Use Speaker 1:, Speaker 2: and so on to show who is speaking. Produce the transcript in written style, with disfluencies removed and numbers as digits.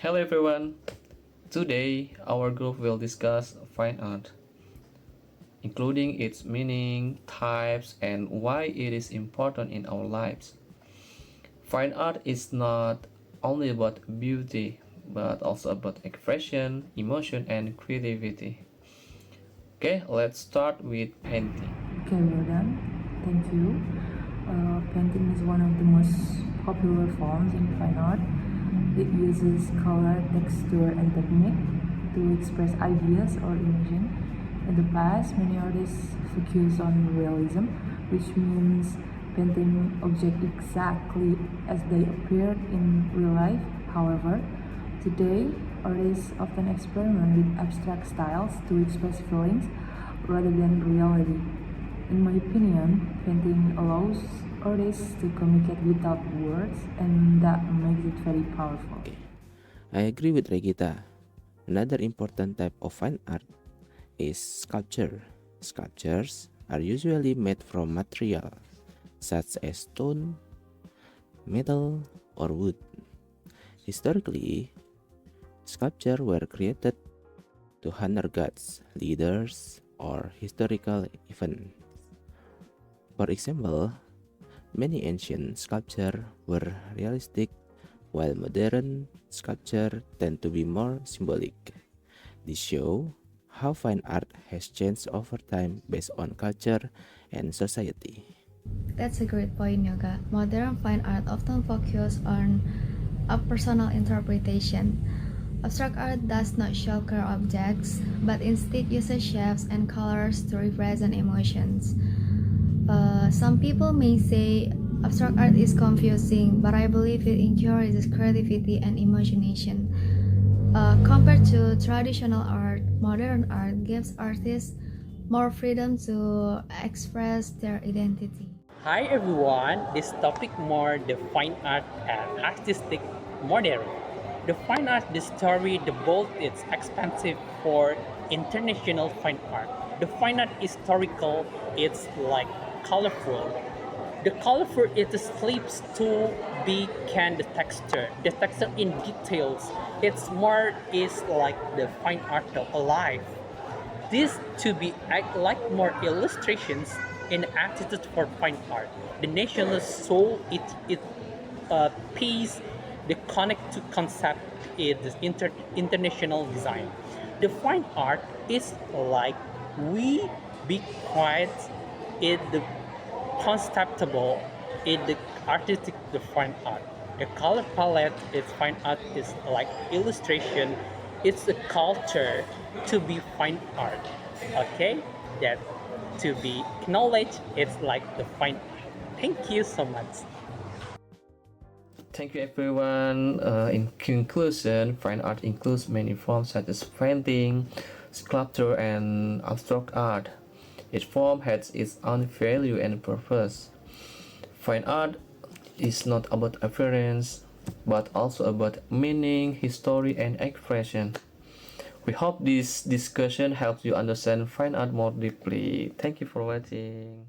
Speaker 1: Hello everyone. Today our group will discuss fine art, including its meaning, types, and why it is important in our lives. Fine art is not only about beauty, but also about expression, emotion, and creativity. Okay, let's start with painting.
Speaker 2: Okay, Wildan, thank you. Painting is one of the most popular forms in fine art. It uses color, texture, and technique to express ideas or emotion. In the past, many artists focus on realism, which means painting objects exactly as they appeared in real life. However, today, artists often experiment with abstract styles to express feelings rather than reality. In my opinion, painting allows artists to communicate without words, and that makes it very powerful.
Speaker 3: I agree with Regita. Another important type of fine art is sculpture. Sculptures are usually made from material such as stone, metal, or wood. Historically, sculptures were created to honor gods, leaders, or historical events. For example, many ancient sculptures were realistic, while modern sculptures tend to be more symbolic. This shows how fine art has changed over time based on culture and society.
Speaker 4: That's a great point, Yoga. Modern fine art often focuses on a personal interpretation. Abstract art does not show clear objects, but instead uses shapes and colors to represent emotions. Some people may say abstract art is confusing, but I believe it encourages creativity and imagination. Compared to traditional art, modern art gives artists more freedom to express their identity.
Speaker 5: Hi everyone, this topic more the fine art and artistic modern. The fine art, the story, the bold, it's expensive for international fine art. The fine art historical, it's like colorful. The colorful it slips to be can the texture in details. It's more is like the fine art of alive. This to be act like more illustrations in attitude for fine art. The national soul it piece the connect to concept is international design. The fine art is like we be quiet in the conceptual in the artistic the fine art. The color palette is fine art is like illustration. It's a culture to be fine art. Okay, that to be acknowledged. It's like the fine art. Thank you so much.
Speaker 1: Thank you everyone. In conclusion, fine art includes many forms such as painting, sculpture, and abstract art. Each form has its own value and purpose. Fine art is not about appearance, but also about meaning, history, and expression. We hope this discussion helps you understand fine art more deeply. Thank you for watching.